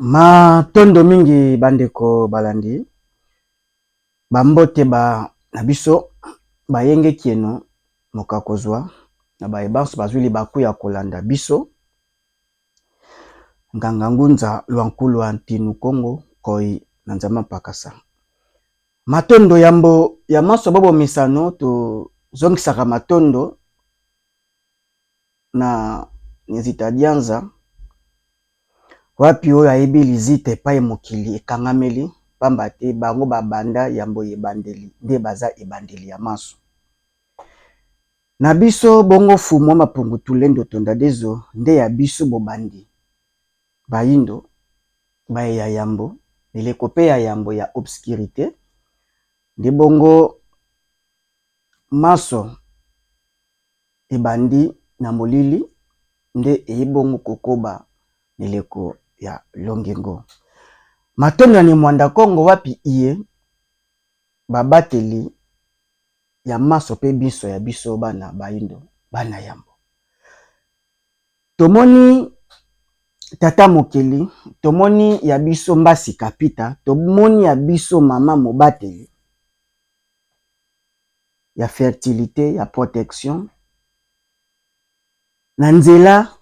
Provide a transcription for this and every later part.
Matondo mingi bandeko balandi bambote ba na biso bayenge kieno mokakozwa na bayebanso bazwili baku ya kolanda biso nganga ngunza lwankulu antinu Kongo koi na nzama pakasa matondo yambo ya maso bobo misano to zongisaka matondo na nizita dianza wapi oyo ayebi lizite epai mokili ekangameli pamba te bango babanda yambo ebandeli nde baza ebandeli ya maso na biso bongo fumo mapungu tulendo tonda dezo nde ya biso bobandi bayindo baye ya yambo eleko pe ya yambo ya obscurité nde bongo maso ebandi na molili nde eyebongo kokoba eleko ya longengo matondo ni mwanda Kongo wapi iye babateli ya maso pe biso ya biso bana bayindo bana yambo tomoni tata mokeli tomoni ya biso mbasi kapita tomoni ya biso mama mobateli ya fertilité ya protection na nzela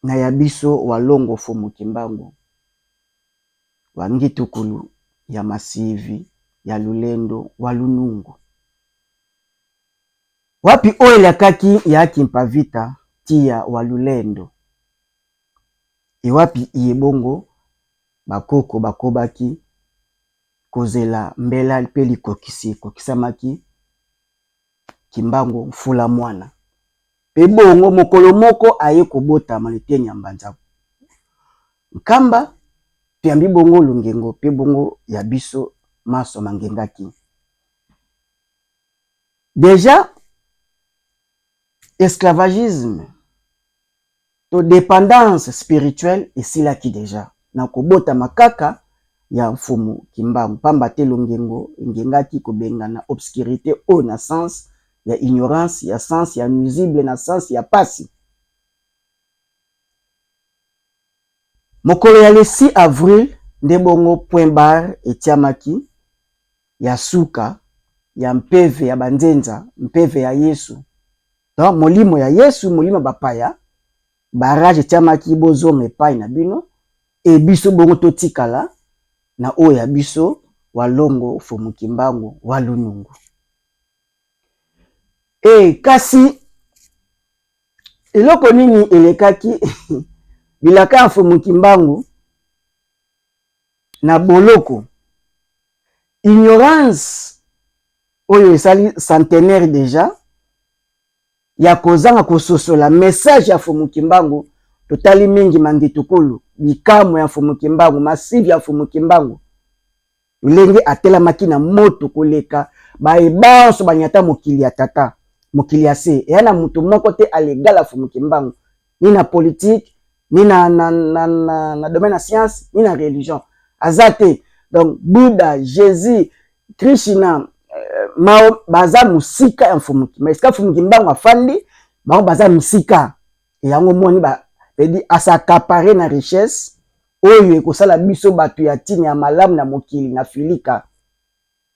na ya biso walongo fumu kimbangu wangitukulu ya masivi ya lulendo walunungu wapi oyo kaki ya kimpavita tia walulendo iwapi iebongo bakoko bakobaki kozela mbela pe likokisi kokisamaki kimbangu mfula mwana pe bongo mokolo moko aye kobota malete nyambanza nkamba piambi bongo lungengo pe bongo ya biso maso mangengaki déjà esclavagisme to dépendance spirituelle esilaki déjà na kobota makaka ya mfumu kimbangu pamba te lungengo ngengaki kobengana obscurité o na sens ya ignorance ya sens ya nuisible na sens ya pasi mokolo ya le 6 avril nde bongo point bar etiamaki ya suka ya mpeve ya banzenza mpeve ya Yesu donc molimo ya Yesu molimo bapaya barrage etiamaki bozonga epai na bino e biso bongo totikala na oyo ya biso walongo fumu kimbangu walunungu kasi eloko nini elekaki bilaka mfumu kimbangu na boloko ignorance oyo esali centenaire déjà ya kozanga kososola message ya fumu kimbangu totali mingi mangitukulu bikamo ya fumu kimbangu masivi ya fumu kimbangu ulenge atelamaki na moto koleka baebanso banyata mokili ya tata mokili ya se eya na mutu moko te alegala fumu kimbangu ni na politique ni na domaine ya science ni na religion azate donc Bouddha Jésus Krishna mao baza musika ya mfumu kimbangu esika mfumu kimbangu afandi bango baza musika yango moni ba pedi asakapare na richesse oyo ekosala biso bato ya tini ya malamu na mokili na filika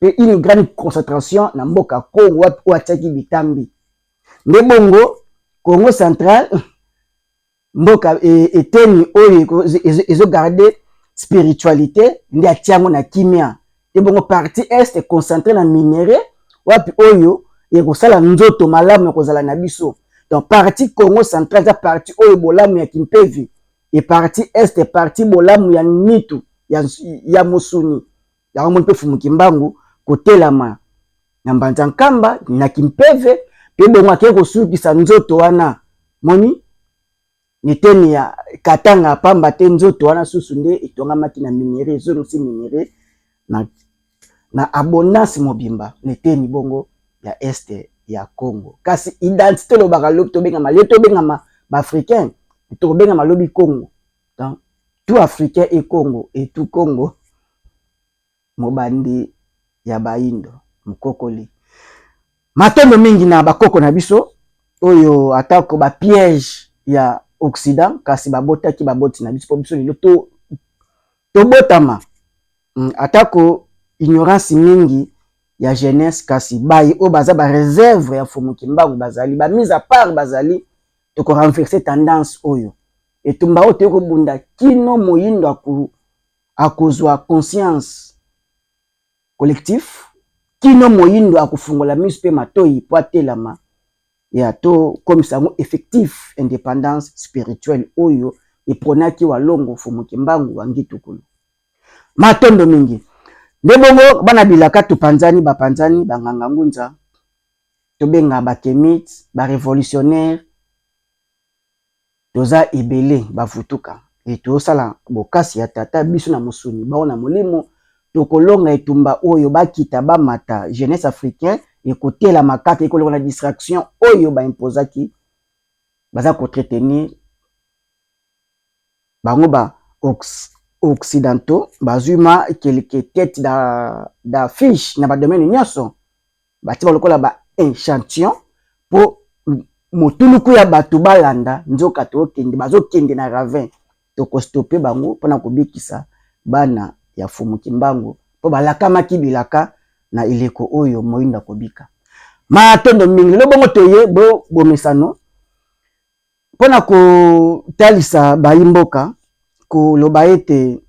pe une grande concentration na mboka Kongo wapi oatiaki bitambi nde bongo Congo central mboka eteni oyo ezogarde spiritualité nde atiango na kimia nde bongo partie est concentré na minéré wapi oyo ekosala nzoto malamu ya kozala na biso donc partie Congo central eza partie oyo bolamu ya kimpevi et partie est partie bolamu ya nitu ya mosuni yango moni mpe fumu kimbangu kotelama na mbanza nkamba na kimpeve pe bongo akei kosukisa nzoto wana moni niteni ya katanga pamba te nzoto wana susu nde etongamaki na minere ezongisi minere na abondance mobimba niteni bongo ya este ya Congo kasi identité lobaka lobi tobengama le tobengama baafricain tobengama lobi Congo donc tout africain et Congo et tout Congo mobandi ya bayindo mukokoli matondo mingi na bakoko na biso oyo atako ba piège ya Occident kasi babotaki baboti na biso po biso lelo to tobotama atako ignorance mingi ya jeunesse kasi bayi o baza ba réserve ya Fumu Kimbangu bazali ba mise à part bazali to ko renverser tendance oyo etumba o te ko bunda kino moyindo akozwa conscience collectif kino moyindo akufungola miso pe matoyi po atelama ya to comme ça effectif indépendance spirituelle oyo epronaki walongo Fumu Kimbangu wangitukulu matondo mingi ndebongo bana bilaka tupanzani bapanzani banganga ngunza tobenga bakemite ba révolutionnaire toza ebele bavutuka et tosala bokasi ya tata biso na musuni baona molimo tokolonga etumba oyo bakita bamata jeunesse africain ekotela makaka ekolonga na distraction oyo baimposaki baza kotretenir bango ba occidentaux bazuma quelques têtes d'affiche na ba domaine nyonso bati balokola ba échantillon po motuluku ya bato balanda nzoka tokende bazokende na ravin tokostope bango mpona kobikisa bana ya Fumu Kimbangu po balakamaki bilaka na ileko oyo moyinda kobika matondo mingi lobongo toye bo bomesano mpona kotalisa bayimboka koloba ete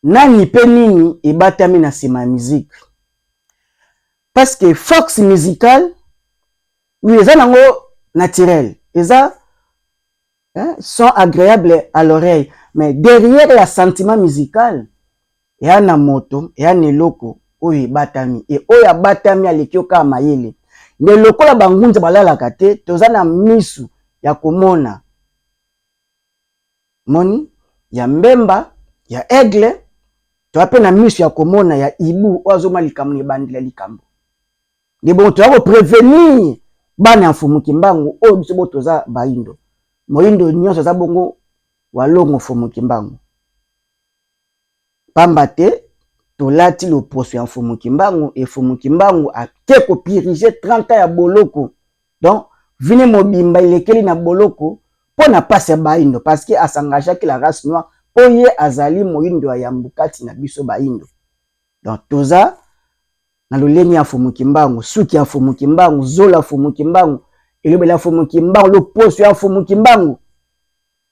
nani pe nini ebatami na nsima ya musique parce que force musicale oui eza nango naturel eza sont agréables à l'oreille mais derrière la sentiment musical eya na moto eya na eloko oyo ebatami e oyo abatami aleki oka mayele nde lokola bangunza balalaka te toza na misu ya komona moni ya mbemba ya aigle toza pe na misu ya komona ya ibu oyo azoma likambo na ebandela likambo nde bongo toza koprevenir bana ya Fumu Kimbangu oyo biso bo toza bayindo moyindo nyonso aza bongo walongo Fumu Kimbangu pamba te tolati loposo ya Fumu Kimbangu e Fumu Kimbangu ake kopirige 30 ans ya boloko donc vine mobimba ilekeli na boloko po na pasi ya bayindo parce que asangajaki la race noire po ye azali moyindo ya yambukati na biso bayindo donc toza na lolenge ya Fumu Kimbangu suki ya Fumu Kimbangu zola Fumu Kimbangu elobela Fumu Kimbangu loposo ya Fumu Kimbangu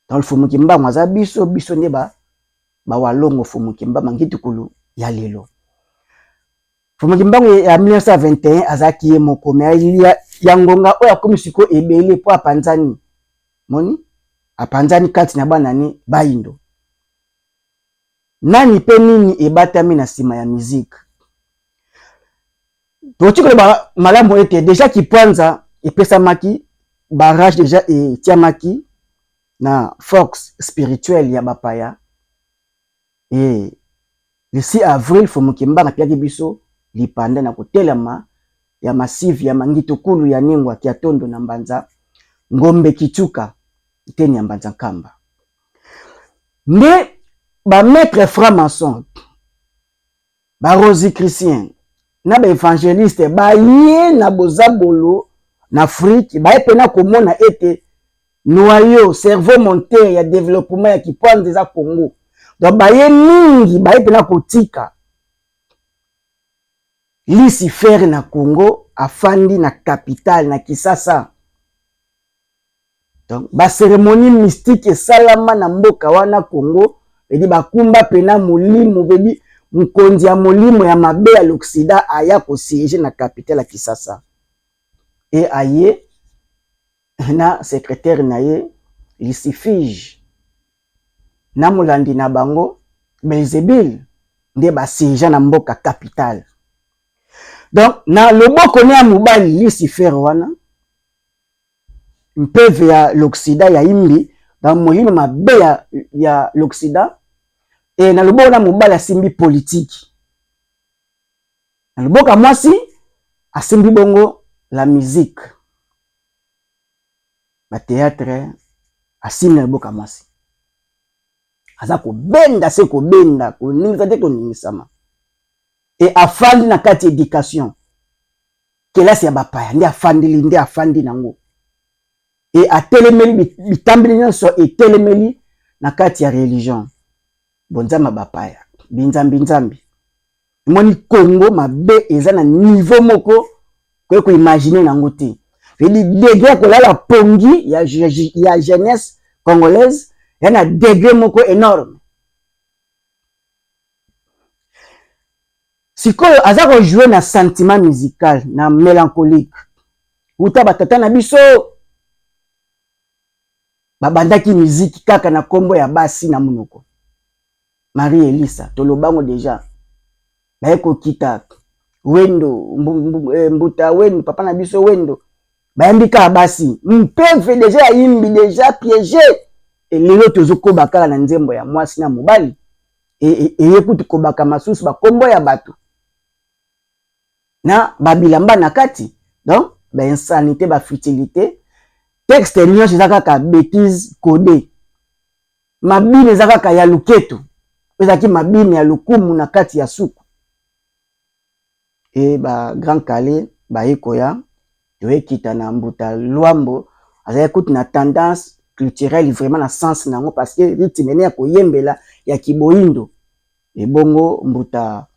donc Fumu Kimbangu aza biso biso nde ba walongo Fumu Kimbangu mangitukulu ya lelo Fumu Kimbangu ya 1921 azaki ye moko me ya ngonga oyo akomi siko ebele po apanzani moni apanzani kati na banani bayindo nani pe nini ebatami na nsima ya musique totikoloba malamu ete deja Kipwanza epesamaki barrage deja etiamaki na force spirituelle ya bapaya et le 6 avril Fumu Kimbangu apiaki biso lipanda na kotelema ya massive ya Mangitukulu ya Ningwa Kiatondo na Mbanza ngombe kichuka teni ya Mbanza Nkamba nde ba maître franc-maçon ba rosicrucien na ba évangéliste baye na bozabolo na Afrique baye pena komona ete noyau cerveau moteur ya développement ya Kipwanza eza Congo donc baye mingi baye pena kotika Lucifer na Congo afandi na capitale na Kisasa donc ba cérémonie mystique esalama na mboka wana Congo edi bakumba pena molimo vedi mkonzi ya molimo ya mabe ya l'Occident aya kosiege na capitale ya Kisasa et aye na secrétaire na ye Lucifige na mulandi na bango Belzebul nde basiege na mboka capitale donc na loboko ne ya mobali Lucifer wana mpeve ya l'Occident ya imbi dans molimo mabe ya l'Occident et na loboko na mobali asimbi politique na loboko mwasi asimbi bongo la musique ba théâtre asimbi na loboko mwasi aza kobenda se kobenda koningisa te koningisama et afandi na kati éducation kelasi ya bapaya nde afandeli nde afandi nango et atelemeli bitambeli nyonso etelemeli na kati ya religion bonzama bapaya binzambi moni Congo mabe eza na niveau moko ko imaginer nango te veli degré ko la pongi ya jeunesse congolaise ya na degré moko énorme sikoyo aza ko jouer na sentiment musical na mélancolique uta batata na biso babandaki musique kaka na kombo ya basi na munoko Marie Elisa tolobango déjà bayeko kita wendo mbuta wendo papa na biso wendo bayambika basi mpeve déjà yimbi déjà piégé et lelo tozuko bakala na nzembo ya mwasi na mobali et yekuti ko baka masusu ba kombo ya bato na babilamba na kati donc ba insanité ba futilité texte nyonso ezaka ka bêtise codé mabine ezaka ka ya luketo ezaki mabine ya lukumu na kati ya suku et ba grand calé ba ekoya toekita na mbuta lwambo azaya kuti na tendance culturelle vraiment na sens nango parce que rythme ya koyembela ya kiboindo et bongo mbuta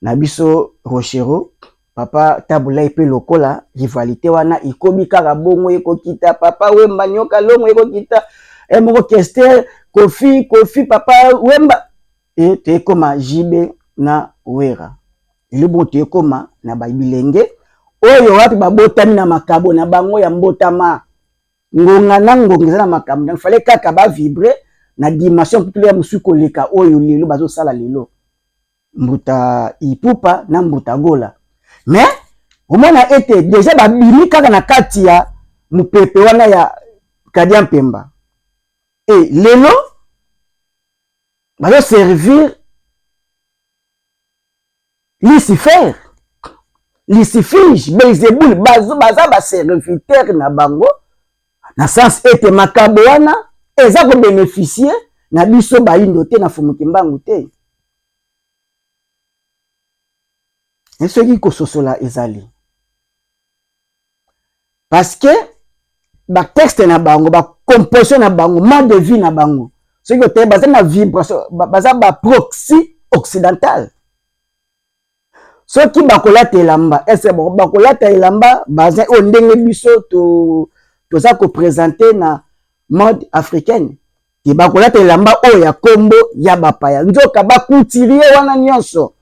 na biso Rochero papa tabula epe lokola rivalité wana ikobi kaka bongo ekokita papa wemba nyoka longo ekokita moko Kester kofi papa wemba et tekoma jibe na wera libo tekoma na babilenge oyo wapi babotami na makabo na bango ya mbotama ngonga na ngonga na makabo donc fallait kaka ba vibrer na dimension populaire musuko leka oyo lelo bazo sala lelo mbuta ipupa na mbuta gola mais omona ete déjà babimi kaka na kati ya mupepe wana ya Kadia Mpemba et lelo bazo servir Lucifige Belzebul baza ba serviteur na bango na sens ete makabo wana eza ko bénéficier na biso baindo te na Fumukimbangu te et ce qui kososola ezali parce que ba texte na bango ba composition na bango mode de vie na bango ce qui te baza na vibration baza ba proxy occidental soki bakolata elamba ese bon bakolata elamba baza o ndenge biso toza ko présenter na mode africaine ti bakolata elamba oyo ya kombo ya bapaya nzoka bakutirie wana nyonso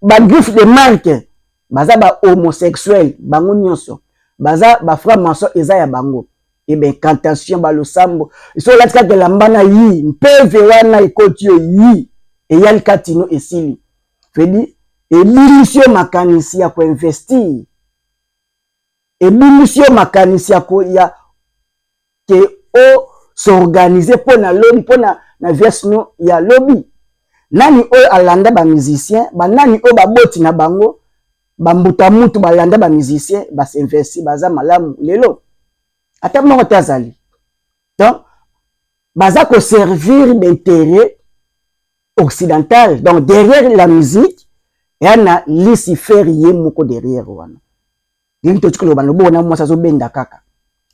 ba griffe de marque baza ba homosexuel bango nyonso baza ba frère maçon eza ya bango et ben cantation ba losambo so latika ke elamba na yi mpeve wana ekoti yi e yali katino esili fedi ebilisio makanisi ya koinvestir ebilisio makanisi ya ko ya ke o s'organiser pour na lobby pour na version ya lobby nani oyo alanda ba musicien ba nani oyo baboti na bango bambuta mutu balanda ba musicien ba s'investir baza malamu lelo ata moko tazali donc baza ko servir d'intérêt occidental donc derrière la musique yana Lucifer ye moko derrière wana ngi to tshikolo bano bona mwasa zo benda kaka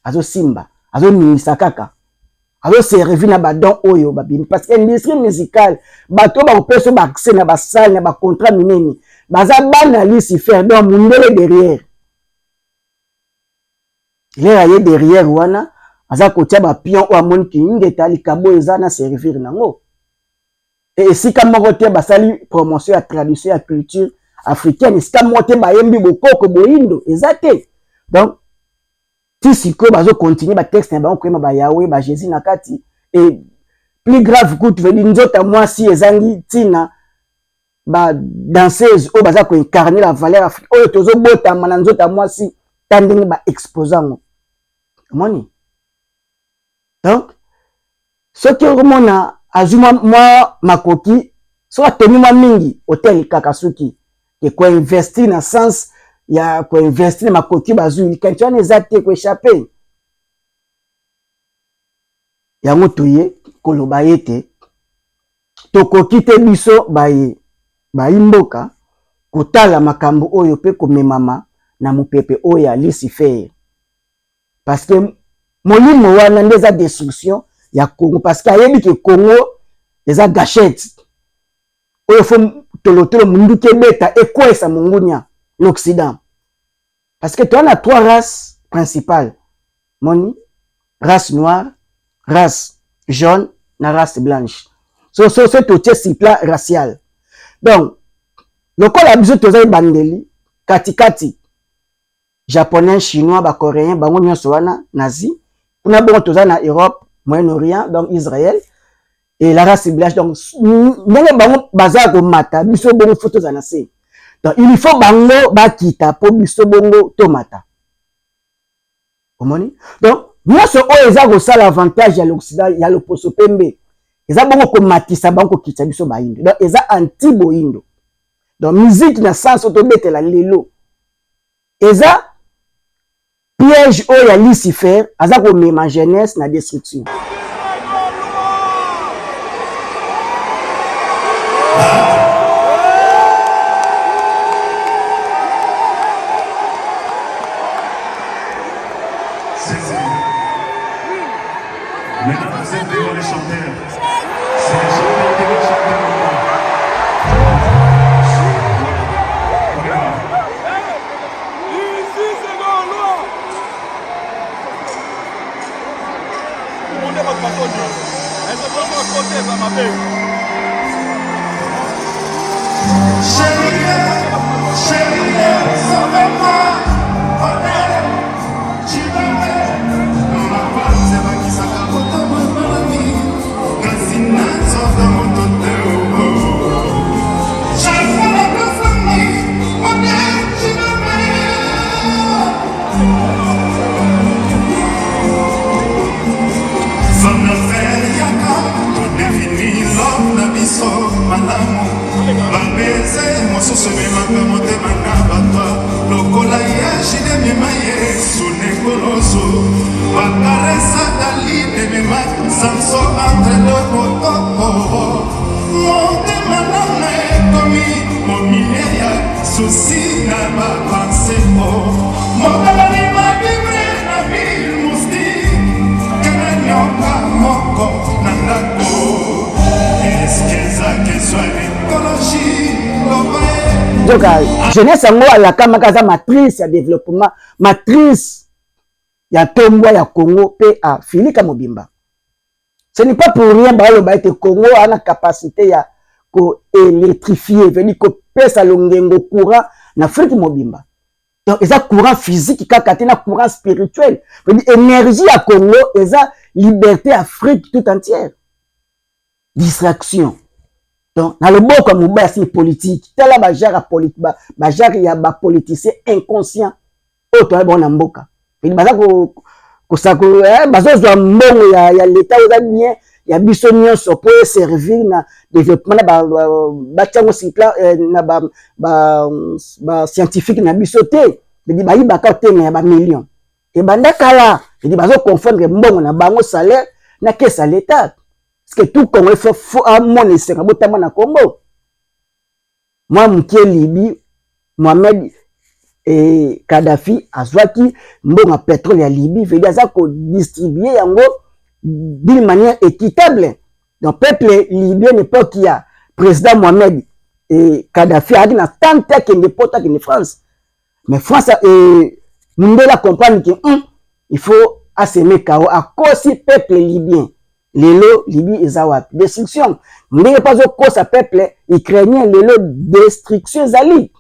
azo simba azo nimisa kaka azo servir na badon oyo babini parce que l'industrie musicale bato ba kopeso ba accès na ba salle na ba contrat mineni baza bana Lucifer donc mundele derrière il est derrière wana aza kotia ba pion o amoni ki ngeta likabo eza na servir nango et si comme moko basali promotion ya tradition ya culture africaine si comme moko bayembi bokoko boindo ezate donc ti siko bazo continuer ba texte na bango koyema ba Yahweh ba Jésus na kati et plus grave kutu vedi nzota mwasi ezangi tina ba danseuse o baza ko incarner la valeur africaine oyo tozo botama na nzota mwasi tandenge ba exposango moni donc ce que remona azuma moi makoki so ateni mwa mingi hotel kakasuki ke ko investir na sens ya ko investir makoki bazui kanchana ezate ko échapper yango toye koloba yete tokoki te biso bayimboka kotala makambo oyo pe komemama na mupepe oyo ya Lucifer parce que molimo wana ndeza destruction ya Congo parce que ayebi que Congo eza gâchette oyo fo tolotolo mundu kebeta ekwesa mungunya l'Occident parce que tu as 3 races principales moni race noire race jaune na race blanche so totie si plan racial donc lokola biso toza bandeli katikati japonais chinois ba coréen bango nyonso wana nazi kuna bongo toza na Europe Moyen-Orient donc Israël et la race blanche donc ndenge bango baza ko mata biso bongo photo za na se donc il faut bango bakita po biso bongo tomata omoni donc nyonso oyo eza ko sala avantage ya l'Occident ya loposo pembe eza bongo ko matisa bango kitsa biso ba indo donc eza anti boindo donc musique na sens to betela lelo eza piège oyo ya Lucifer aza ko mema jeunesse na destruction Maintenant, vous êtes devant les chanteurs. C'est les chanteurs qui vont chanter maintenant. Ici, c'est dans l'eau. Vous montez votre bâton. Elle se pose à côté, ça m'appelle. Chérie, sauvez-moi. donc jeunesse yango alaka za matrice ya développement matrice ya tombwa ya Congo pe a Filika Mobimba ce n'est pas pour rien baloba ete Congo a na capacité ya ko électrifier veut dire ko pesa longengo courant na Afrique Mobimba donc eza courant physique kaka te na courant spirituel veut dire énergie ya Congo eza liberté Afrique tout entière distraction donc na le boko mobaya si politique tala ba genre politique ba genre ya ba politicien inconscient auto ba na mboka veut dire baza ko sako bazo zwa mbongo ya l'état oza bien ya biso nyonso po servir na développement na ba tiango cycle na ba scientifique na biso te veut dire ba yibaka te na ba millions et banda kala veut dire bazo confondre mbongo na bango salaire na caisse à l'état parce que tout Congo faut mon essayer botama na Congo moi mkie Libye Mohamed et Kadhafi azwaki mbongo pétrole ya Libye veut dire ça ko distribuer yango d'une manière équitable donc peuple libyen n'importe qui a président Mohamed et Kadhafi a dit na tant que n'importe qui en France mais France et Mundela comprendre que il faut assemer KO à cause du peuple libyen lelo Libye ezawapi destruction ndenge pas au cause peuple ukrainien lelo destruction zali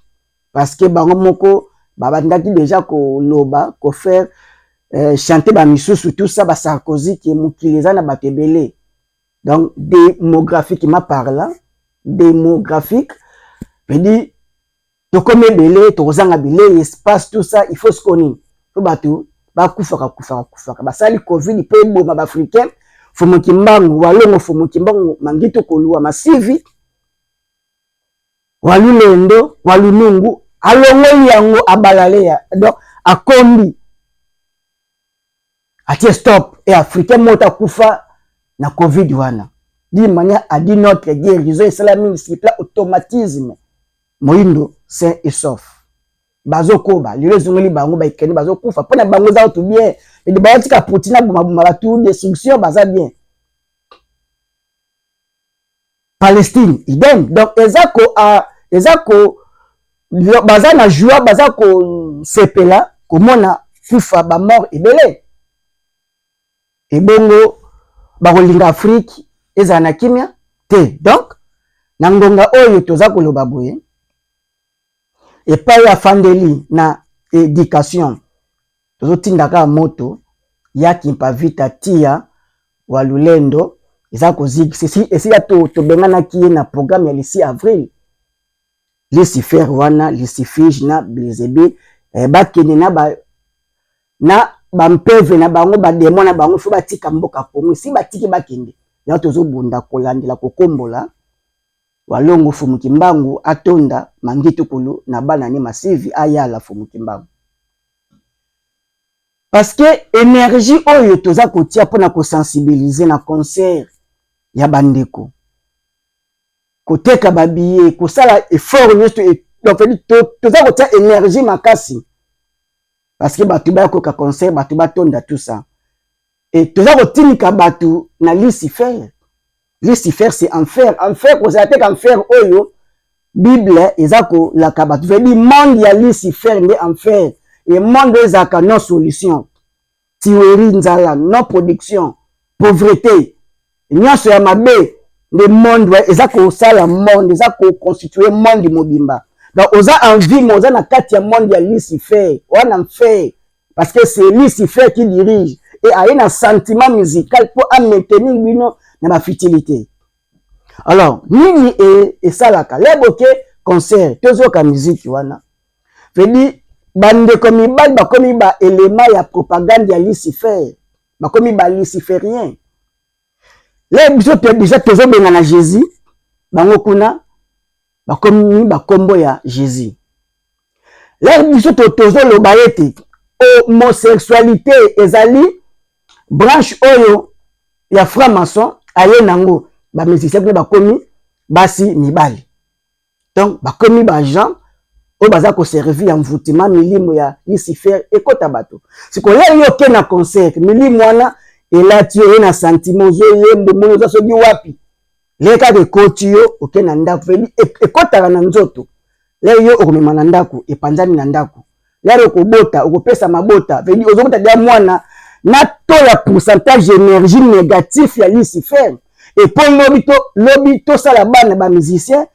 parce que bango moko babandaki déjà ko loba ko faire chanter ba misusu tout ça ba Sarkozy qui mukileza na batebele donc démographiquement parlant démographique veut dire to comme belé to zanga belé espace tout ça il faut se connaître to batu ba kufaka ba sali covid pe boma ba africain fumu kimbangu walongo fumu kimbangu mangito kolua masivi walulendo walunungu alongo yango abalale ya donc akombi atie stop et africain mota kufa na covid wana d'une manière à dire notre guérison islamique c'est là automatisme moindo sain et sauf bazokoba lelo zongeli bango ba ikeni bazokufa pona bango za to bien et de batika putina buma batu destruction baza bien Palestine idem. Donc ezako baza na joie, baza ko sepela komona kufa ba mort ebele. Et bongo bakolinga Afrique eza na kimia te. Donc na ngonga oyo toza koloba boye epai ya fandeli na éducation tozotindaka moto ya kimpavita tia wa lulendo eza koziki esi ya tobenganaki ye na programme ya lisi avril Lucifer wana Lucifige na Belzébuth bakende na bampeve na bango bademo na bango fo batika mboka komo si batiki bakende ya tozobunda kolandela kokombola walongo Fumuki Mbangu atonda Mangitu Kulu na bana ni masivi ayala Fumuki Mbangu. Parce que énergie oyo toza kotia pona ko sensibiliser na concert ya bandeko. Koteka babiye, kosala effort nyoto donc toza kotia énergie makasi. Parce que batu ba ko ka concert batu ba tonda tout ça. Et toza kotinika batu na Lucifer. Lucifer c'est enfer. Enfer ko zate enfer oyo Bible ezako la kabatu. Veut dire monde ya Lucifer mais enfer. Et monde ezaka non solution. Tuerie nzala, non production, pauvreté. Nyonso ya mabe le monde ezako sala monde, ezako constituer monde mobimba. Donc oza envie moza na kati ya monde ya Lucifer, wana enfer parce que c'est Lucifer qui dirige et a un sentiment musical pour maintenir bino na ma futilité. Alors, nini et salaka, leboke concert, tozoka musique wana. Vedi bande komi bal ba komi ba élément ya propagande ya Lucifer, ba komi ba luciférien. Les biso déjà tozo benga na Jésus, bango kuna ba komi ba kombo ya Jésus. Les biso tozo loba ete homosexualité ezali branche oyo ya franc-maçon aye nango ba musicien ba komi basi mibali. Donc ba komi ba gens o baza ko servir en mvutima milimo ya Lucifer ekota bato. Siko ye yo ke na concert milimo wana elati yo na sentiment zo yembo mono za sobi wapi. Leka de kotio oke na ndako veli ekota na nzoto. Le yo okomema na ndako epanzani na ndako. Le okobota okopesa mabota veli ozobota dia mwana na to ya pourcentage énergie négatif ya Lucifer. Et pour lobi to sala bana ba musicien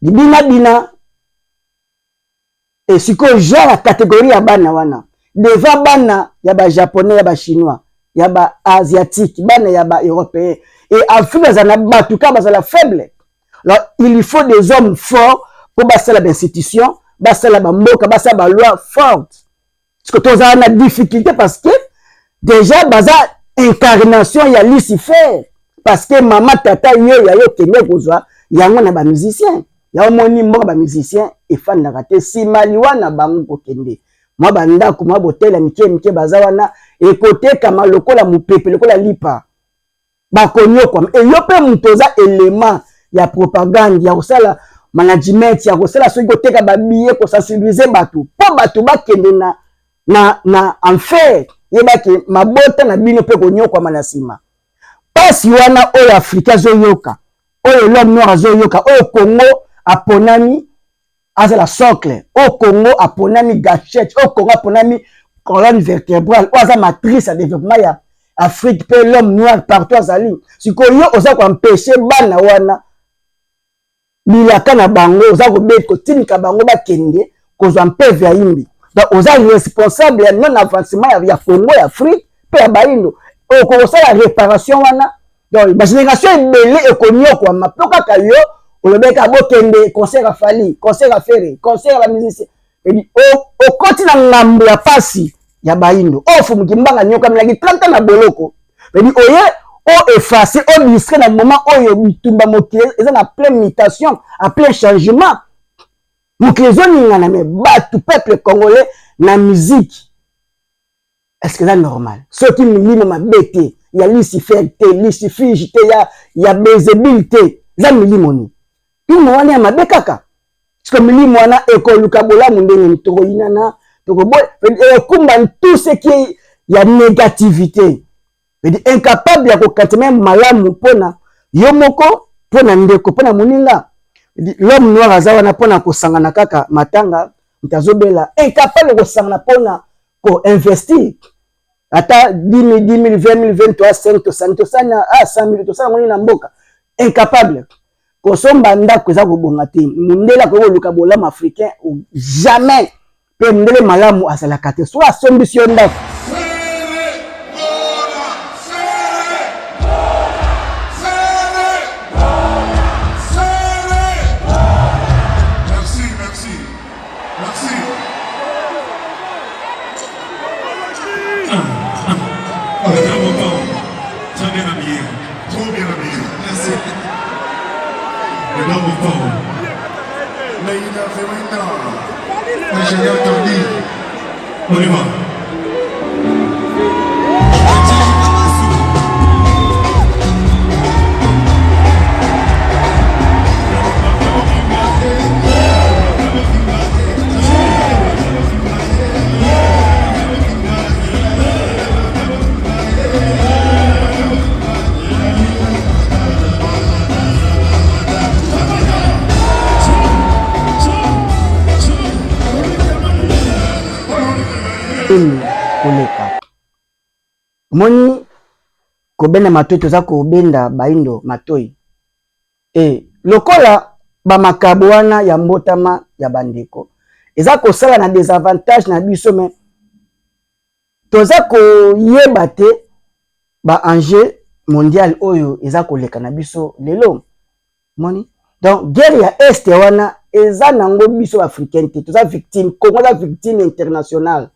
bina et siko genre la catégorie ya bana wana devant bana ya ba japonais ya ba chinois ya ba asiatique bana ya ba européen et Afrique za na batu ka bazala faible. Alors il faut des hommes forts pour basala l'institution basala ba mboka basala ba loi forte. Parce que toza na difficulté parce que déjà baza incarnation ya Lucifer parce que maman tata yo ya yo kende kozwa yango na ba musicien ya omoni mboka ba musicien et fan na raté si maliwana bango kokende mwa banda kuma botela mike baza wana e côté kama lokola mupepe lokola lipa ba konyo kwa e yo pe mutoza élément ya propagande ya kosala management ya kosala soki koteka ba billet ko sensibiliser batu po batu ba kende na enfer yebaki mabota na bino pe konyo kwa manasima pasi wana oyo Afrika zo yoka oyo l'homme noir zo yoka oyo Congo aponami azala socle au Congo aponami gâchette au Congo aponami colonne vertébrale oza matrice à développement ya Afrique pe l'homme noir partout azali siko yo oza ko empêcher bana wana bilaka na bango oza ko bet ko tinika bango bakende kozwa mpeve ya imbi donc oza responsable ya non avancement ya Congo ya Afrique pe ya baindo o ko sala réparation wana donc ba génération ebele ekonyokwa mapoka kayo olobeka bokende concert afali concert afere concert la musicien et au continent ngambo ya pasi ya baindo o Fumuki Mbangu nyoka milaki 30 na boloko et oye o effacer o discret na moment oyo bitumba mokile eza na pleine mutation à plein changement mokile zoninga na me batu peuple congolais na musique est-ce que c'est normal ce qui milimo mabete ya Lucifer te Lucifige te ya Belzébuth te za milimo ni Tout wana ya mabe kaka. Parce que milimo wana ekoluka bolamu ndenge tokoyina na tokoboy kumba tout ce qui ya négativité. Incapable ya kokatema malamu pona yo moko pona ndeko pona moninga l'homme noir azawana pona kosangana kaka matanga mtazobela incapable kosangana pona ko investir ata 10 000 20 000 23 5 to sana 100 000 to sana ngoni na mboka incapable kosomba ndako eza kobonga te mundela ko luka bolama africain jamais pe mundele malamu azalaka te so asombisi yo ndako On y va. koleka moni kobenda matoi toza kobenda baindo matoi lokola bamakabo wana ya mbotama ya bandeko eza kosala na désavantage na biso me toza koyeba te ba enjeu mondial oyo eza koleka na biso lelo moni donc guerre ya este wana eza nango biso africain te toza victime Congo za victime internationale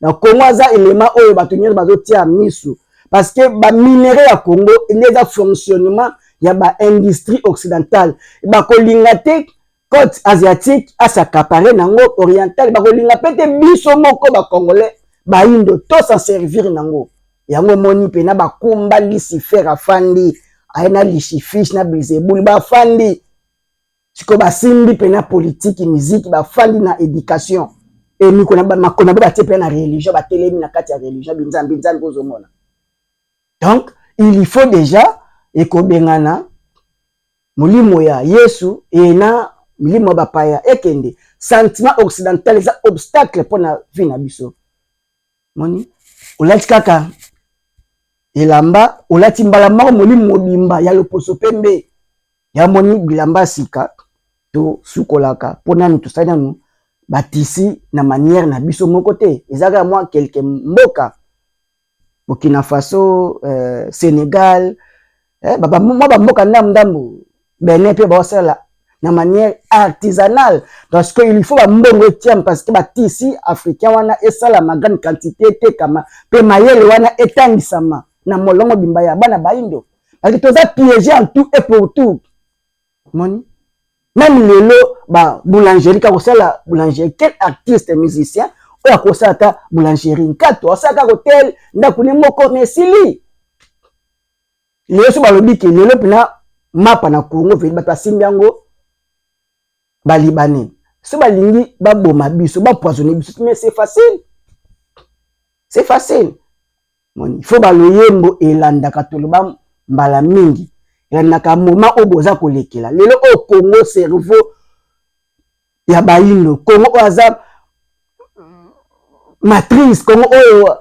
na Congo aza élément oyo bato nyonso bazotia misu parce que ba minerai ya Congo eza fonctionnement ya ba industrie occidentale bakolinga te côte asiatique asacapare nango oriental bakolinga pete biso moko ba congolais ba indo to s'en servir nango yango moni pena bakumba Lucifer afandi aina Lucifish na Belzebul bafandi siko basimbi pena politique musique bafandi na éducation et nous makona ba tie pena religion ba telemi na kati ya religion binzambi kozomona donc il faut déjà ekobengana molimo ya Yesu ena milimo bapaya ekende sentiment occidental eza obstacle pona vie na biso moni olati kaka elamba olati mbala moko molimo mobimba ya loposo pembe ya moni bilamba sika to sukolaka pona ni tosali nanu batisi na manière na biso moko te ezaka moi quelque mboka Burkina Faso Sénégal baba mboka ndambo Benin pe basala na manière artisanale parce que il faut ba mbongo tiam parce que batisi africain wana esala ma grande quantité te kama pe mayele wana etandisama na molongo bimba ya bana baindo parce que toza piégé en tout et pour tout moni même lelo ba boulangerie ka kosala boulangerie quel artiste musicien oya kosala ta boulangerie nkato osaka hotel ndakuni moko mesili lelo so balobi ke lelo pina mapa na Congo veli bato asimbi yango balibanais so balingi baboma biso bapoisonner biso mais c'est facile moni faut baloyembo elandaka toloba mbala mingi elandaka moment oyo boza kolekela lelo o Congo cerveau ya baindo Congo oza matrice Congo oyo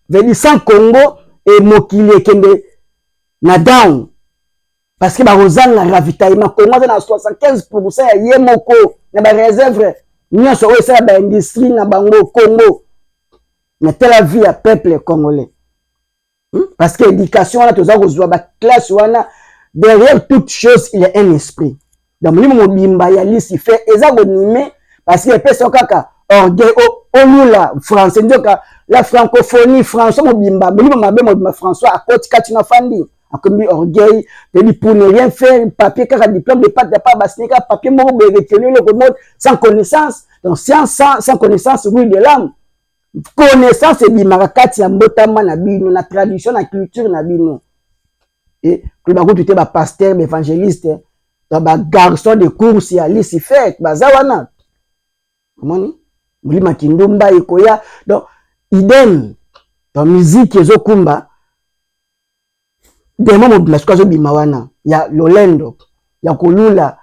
veli sans Congo et mokili ekende na down parce que barozanga ravitaillement Congo na 75% ya yemoko na ba réserve nyonso oyo sala ba industrie na bango Congo na tela vie ya peuple congolais parce que éducation wana toza kozwa ba classe wana derrière toute chose il y a un esprit donc molimo mobimba ya Lucifer eza konime parce que pesa kaka orgueil olula français ndoka la francophonie François mobimba molimo mabe mobimba François akoti kati na fandi akomi orgueil de pour ne rien faire papier car diplôme de pas de pas basnika papier moko be retenu le mode sans connaissance donc sans connaissance oui de l'âme connaissance et bimarakati ya mbotama na bino na tradition na culture na bino et que ba ko tuté ba pasteur évangéliste ba garçon de course ya Lucifer bazawana komoni mulima kindumba ikoya donc idem dans musique ezokumba demo mobimba sikozo bima wana ya lolendo ya kolula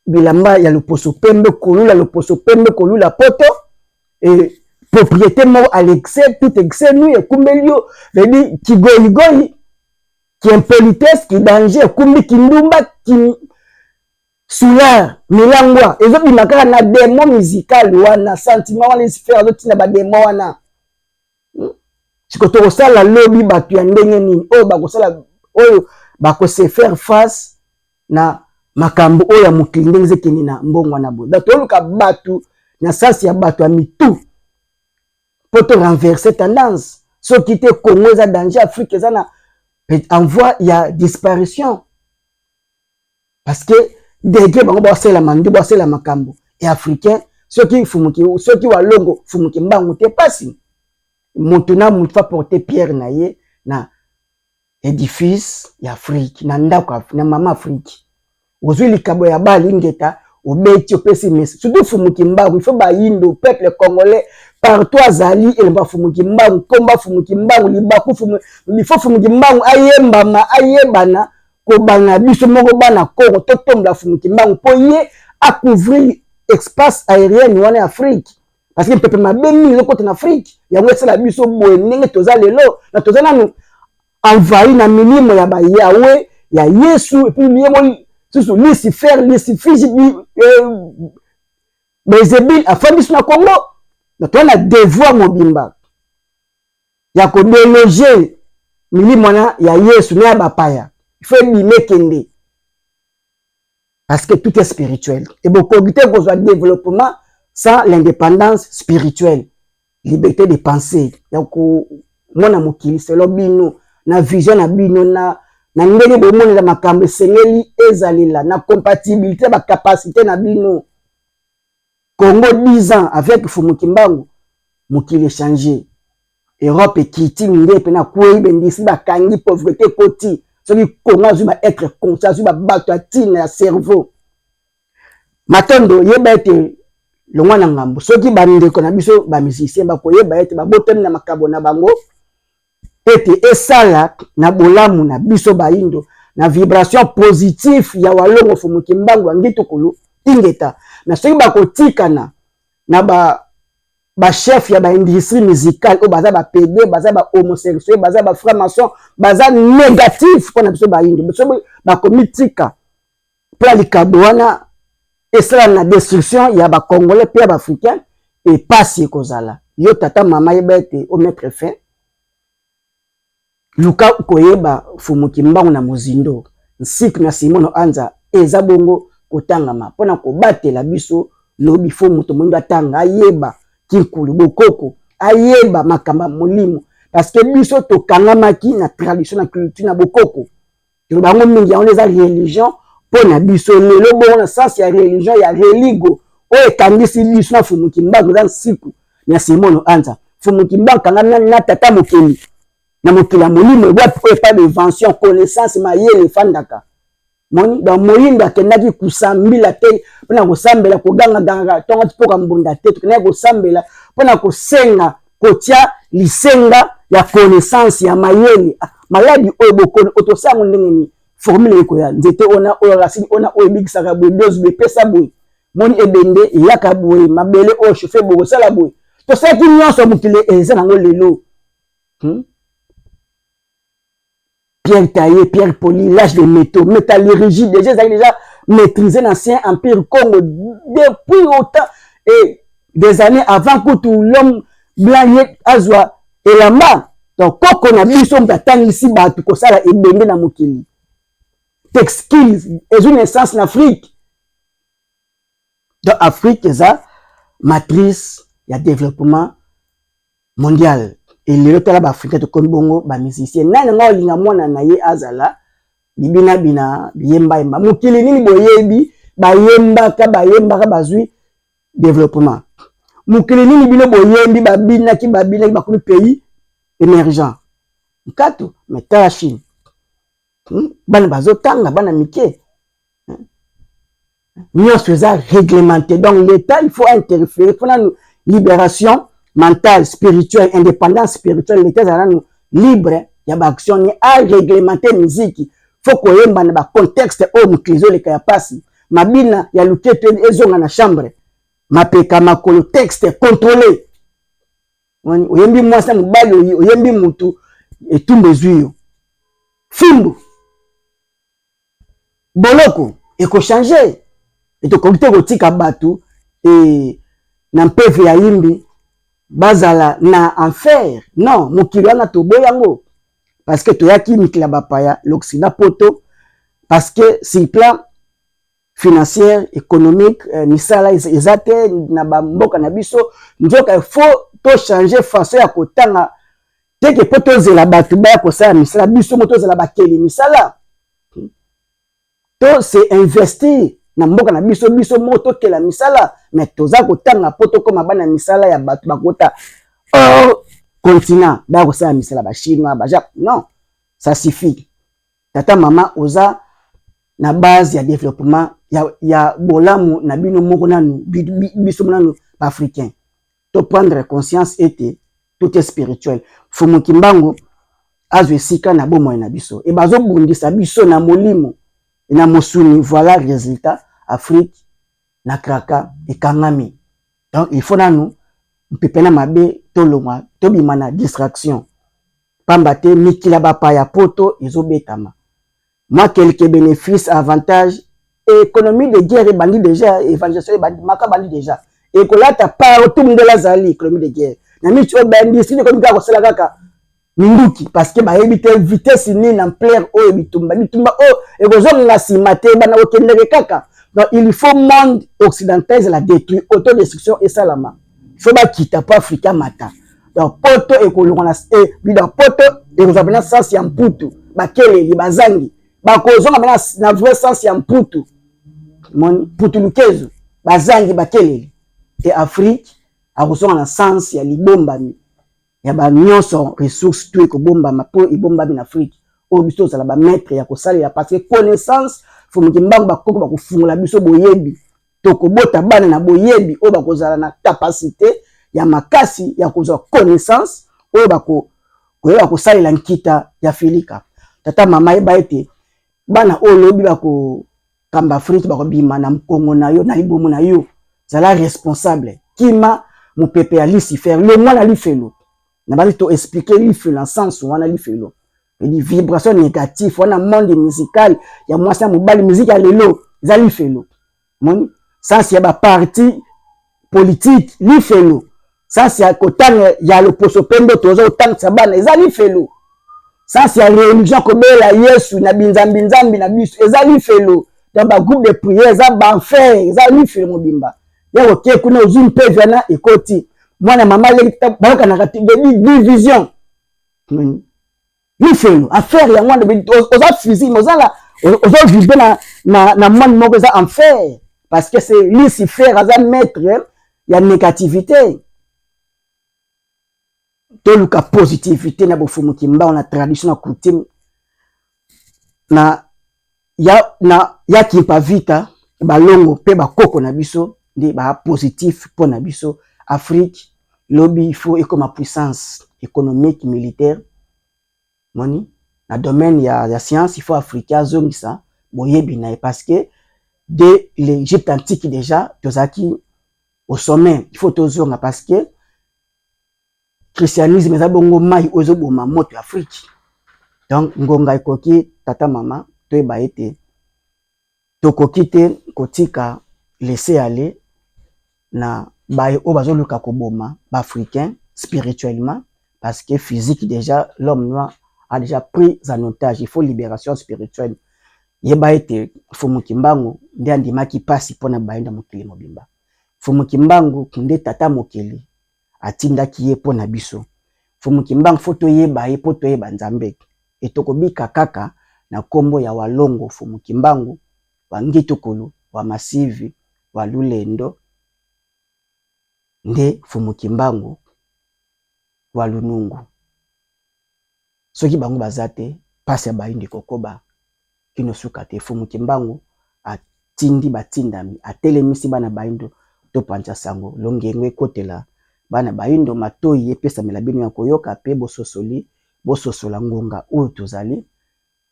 bilamba ya loposo pembe, kolula loposo pembe, kolula poto, et propriété mort à l'excès, tout excès, nous, et kumbelio, veut dire, qui goyi, qui impolitesse, qui danger, kumbi, qui ndumba, qui soulard, milangwa, et autres, il na démon musical, wana, sentiment, wana, faire d'autres, na ba démon, wana. Si tu as la lobby, tu as ndenge oh, bako se faire face, na makambo oya mukili ndenge kini na mbongo na bo. Donc toluka batu na sasi ya batu ya mitu pour te renverser tendance. Ce qui te Congo za danger, Afrique za na en voie ya disparition. Parce que dès bango ba sela mandu ba sela makambo et africain ceux qui wa longo fumuki mbangu te pasi. Montuna mutfa porter pierre na ye na édifice ya Afrique na ndako na mama Afrique. Ozui likabo ya bali ngeta obeti opesi mesi surtout fumuki mbangu il faut ba yindo peuple congolais partout azali et ba fumuki mbangu komba fumuki mbangu libaku fumuki il faut fumuki mbangu ayembama ayebana ko bana biso moko bana Congo to tomba fumuki mbangu po ye a couvrir espace aérien wana Afrique parce que peuple mabemi le côté en Afrique ya ngwese la biso boye ndenge toza lelo na toza nanu envahi na minimo ya ba Yahweh ya Yesu et puis liemo sous Lucifer, Bézébile, à faire sur le Congo. Donc, on a devoir mobimba. Il y a qu'on déloger, il y a Yesu, il y a Bapaya. Il faut mimer Kende. Parce que tout est spirituel. Et beaucoup de gens ont un développement sans l'indépendance spirituelle. Liberté de penser. Il y a qu'on a mokili, c'est l'obino, na vision, na bino, na ndenge bomone la makambe sengeli ezalila na compatibilité ba capacité na bino. Congo 10 ans avec Fumuki Mbangu mokili changer. Europe kiti ngepe na kwei bendisi ba kangi pauvreté koti. Soki Congo zuba être conscient zuba bato atina ya cerveau. Matondo yeba ete longwa na ngambo. Soki bandeko na biso ba musicien ba koyeba ete ba botem na makabo na bango. Ete esala na bolamu na biso baindo na vibration positive ya walongo Fumuki Mbangu angito kulu ingeta na soki bakotikana na ba chef ya ba industrie musicale o baza ba PD baza ba homosexuel baza ba franc-maçon baza négatif pour na biso baindo biso bakomitika pour likabwana esala na destruction ya ba congolais pe ba africain et pasi kozala yo tata mama yebete o mettre fin Luka koyeba Fumuki Mbangu na mozindo nsik na Simono Anza eza bongo kotangama pona kobatela biso lobi fo moto mondo atanga ayeba kinkulu bokoko ayeba makamba molimo parce que biso to kangamaki na tradition na culture na bokoko to bango mingi ya on les religion pona biso lelo bongo na sens ya religion ya religo o etangisi biso na Fumuki Mbangu dans siku na Simono Anza Fumuki Mbangu kangana na tata mokeli na mokila molimo bwa pas de invention connaissance mayele fandaka moni dans moyinda kendaki kusambila te pona kosambela koganga ganga tonga tipoka mbunda te tukena kosambela pona kosenga kotia lisenga ya connaissance ya mayele maladi obokoni otosango ndenge ni formule eko ya nzete ona oyo racine ona oyo bikisaka boy dose be pesa boy moni ebende yaka boy mabele o chauffer boko sala boy to saki nyonso mokile eza nango lelo Pierre taillé, Pierre poli, l'âge des métaux, métallurgie, déjà maîtrisé l'ancien empire Congo depuis autant et des années avant que tout l'homme blanc azwa et la main. Donc, quand on a vu son bâton ici, tout ça là et bende na mokili. Textile, et une naissance en Afrique. Donc, Afrique, c'est matrice, il y a développement mondial. Et le retour là africain de Kongo ba musicien nana nga linga mwana na ye azala bibina bina biyemba yemba mukili nini boyebi bayemba ka bazui développement mukili nini bino boyembi babina ki bakuni pays émergent kato metala Chine bana bazotanga bana mike nyonso eza réglementé donc l'état il faut interférer pour la libération mental, spirituel, indépendance spirituelle, l'état est libre, il y a action, il y a réglementer musique, faut koyemba na ba contexte o muklizo le kaya pasi mabina ya lukete ezonga na chambre mapeka makolo texte contrôlé oyembi mwasa mobali oyembi mutu etumba ezwi fimbu boloko ekochange etokoki te kotika bato na mpeve ya yimbi bazala na enfer non mokili wana toboyi yango parce que toyaki mikili ya bapaya l'Occident poto parce que sur plan financière économique misala eza te na bamboka na biso nzoka faut to changer façon ya kotanga teke po tozela bato baya kosala misala biso mo tozela bakeli misala to se investir na mboka na biso biso mo tokela misala mais toza kotanga po tokoma bana misala ya bato bakota continent baya kosala misala bachinois bajap non ça suffit tata mama oza na base ya développement ya bolamu na bino moko nanu biso nanu africain to prendre conscience ete tout est spirituel fumu kimbangu azwe sika na bomoi na biso e bazo bundisa biso na molimo na mosuni voilà résultat Afrique na kraka ekangami donc il faut nanu mpepena mabe tolongwa tobima na distraction pamba te mikila bapaya poto ezobetama moi quelques bénéfices avantages économie de guerre ebandi déjà évaluation ebandi maka bandi déjà ekolata pa otungela zali économie de guerre na mitu o industrie de komika kosala kaka minduki parce que bayebi te vitesse nini ampleur oyo bitumba oyo ekozonga nsima te bana okendeke kaka donc il faut monde occidental la détruire autodestruction esalama il faut bakita po africain mata donc poto ekolonga na bida poto ekozwa pena sens ya mputu bakeleli bazangi bakozonga pena na vrai sens ya mputu mputu lukezo bazangi bakeleli et Afrique akozonga na sens ya libombami ya ba nyonso ressources tout ekobombama po ebombami na Afrique oyo biso ozala bametre ya kosalela parce que connaissance fomuki mbangu bakoko bakofungola biso boyebi tokobota bana na boyebi oyo bakozala na capacité ya makasi ya kozwa connaissance oyo koyeba kosalela nkita ya filika tata mama yeba ete bana oyo lobi bakokamba Afrique bakobima na mkongo na yo na libomo na yo zala responsable kima mopepe ya Lucifer le mwana lifelo na bali to expliquer lifelo en sens wana lifelo et di vibration négative wana monde musical ya mwasa mobali musique ya lelo za lifelo moni sens ya ba parti politique lifelo sens ya kotanga ya loposo pembe tozo otanga sabana eza lifelo sens ya religion kobela Yesu na binzambi nzambi na biso eza lifelo dans ba groupe de prière eza ba enfer eza lifelo mobimba ya oke kuna ozumi pe vana ekoti mwana mama lekita baloka na division lifelo affaire ya mwana oza physique ozala ozo vivre na monde moko eza enfer parce que c'est Lucifer aza maître ya négativité toluka positivité na bofumu kimba na tradition na coutume na ya kimpa vita balongo pe bakoko na biso ndi ba positif pour na biso Afrique lobby il faut comme puissance économique militaire moni na domaine ya science il faut africain zongisa boyebi na parce que de l'Égypte antique déjà tozaki au sommet il faut tozonga parce que christianisme eza bongo mai ozo boma moto Afrique donc ngonga ekoki tata mama toyeba ete tokoki te kotika laisser aller na baye o bazoluka koboma ba africain spirituellement parce que physique déjà l'homme noir a déjà pris en otage il faut libération spirituelle yeba ete fumu kimbangu ndi andimaki pasi pona bayenda mokili mobimba fumu kimbangu kunde tata mokeli atindaki ye pona biso fumu kimbangu foto yeba ye poto yeba nzambe etokobika kaka na kombo ya walongo fumu kimbangu wa Ngitokolo wa Masivi wa Lulendo nde fumu kimbangu wa Lunungu soki bango bazate pasi ya bayindi kokoba kino suka te fumu kimbangu atindi batindami atelemisi bana bayindo to pancha sango longengwe kotela bana bayindo matoyi epesa mela bino ya koyoka pe bososola ngonga oyo tozali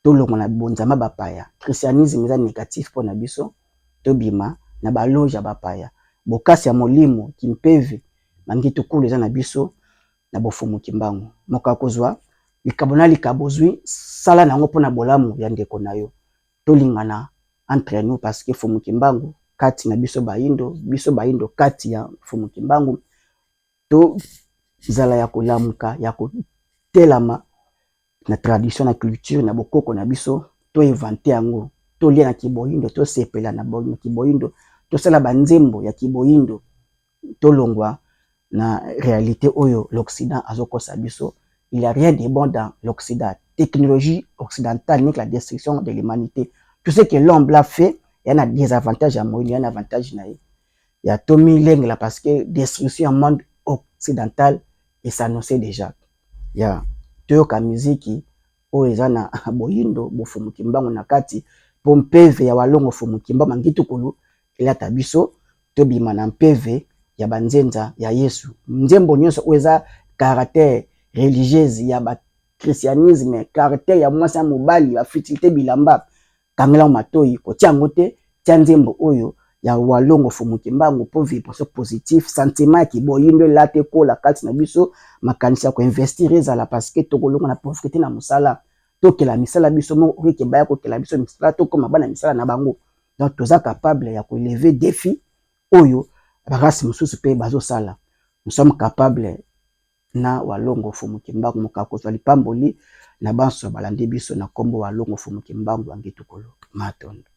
tolongo na bonzama bapaya. Christianisme eza négatif pour na biso, tobima na baloge ya bapaya. Bokasi ya molimo kimpeve mangitu kulu eza na biso na bofumu kimbangu. Moka kozwa likabona likabozwi sala nango pona bolamu ya ndeko na yo. Tolingana entre nous parce que fumu kimbangu kati na biso baindo kati ya fumu kimbangu to zala ya kolamuka ya kotelama na tradition na culture na bokoko na biso to inventer yango to lia na kiboyindo to sepela na kiboyindo to sala banzembo ya kiboyindo to longwa na réalité oyo l'Occident azokosa biso. Il n'y a rien de bon dans l'Occident. Technologie occidentale n'est que la destruction de l'humanité. Tout ce que l'homme l'a fait, il y a des avantages à moi, il y a un avantage na. Il y a Tommy Leng là parce que destruction au monde occidental et ça nous sait déjà. Il y a Toyoka musique o ezana boyindo bofumu kimbangu na kati pompeve ya walongo fumu kimbangu mangitu kulu ila tabiso to bima na mpeve ya banzenza ya Yesu. Nzembo nyonso oza caractère religieuse ya ba christianisme, caractère ya mwasa mobali ya futilité bilamba kangela matoi ko tiangote tianzembo oyo ya walongo fumu kimbangu po vivre positif sentiment ki boyindo late ko la kati na biso makanisa ko investir ezala parce que tokolongo na profiter na musala to ke la misala biso mo ke baya ko ke la biso misala to koma bana misala na bango. Donc toza capable ya ko lever défi oyo bagasi mususu pe bazo sala. Nous sommes capables na walongo fumu kimbangu mokako zwali pamboli na banso balandi biso na kombo walongo fumu kimbangu angetukolo matondo.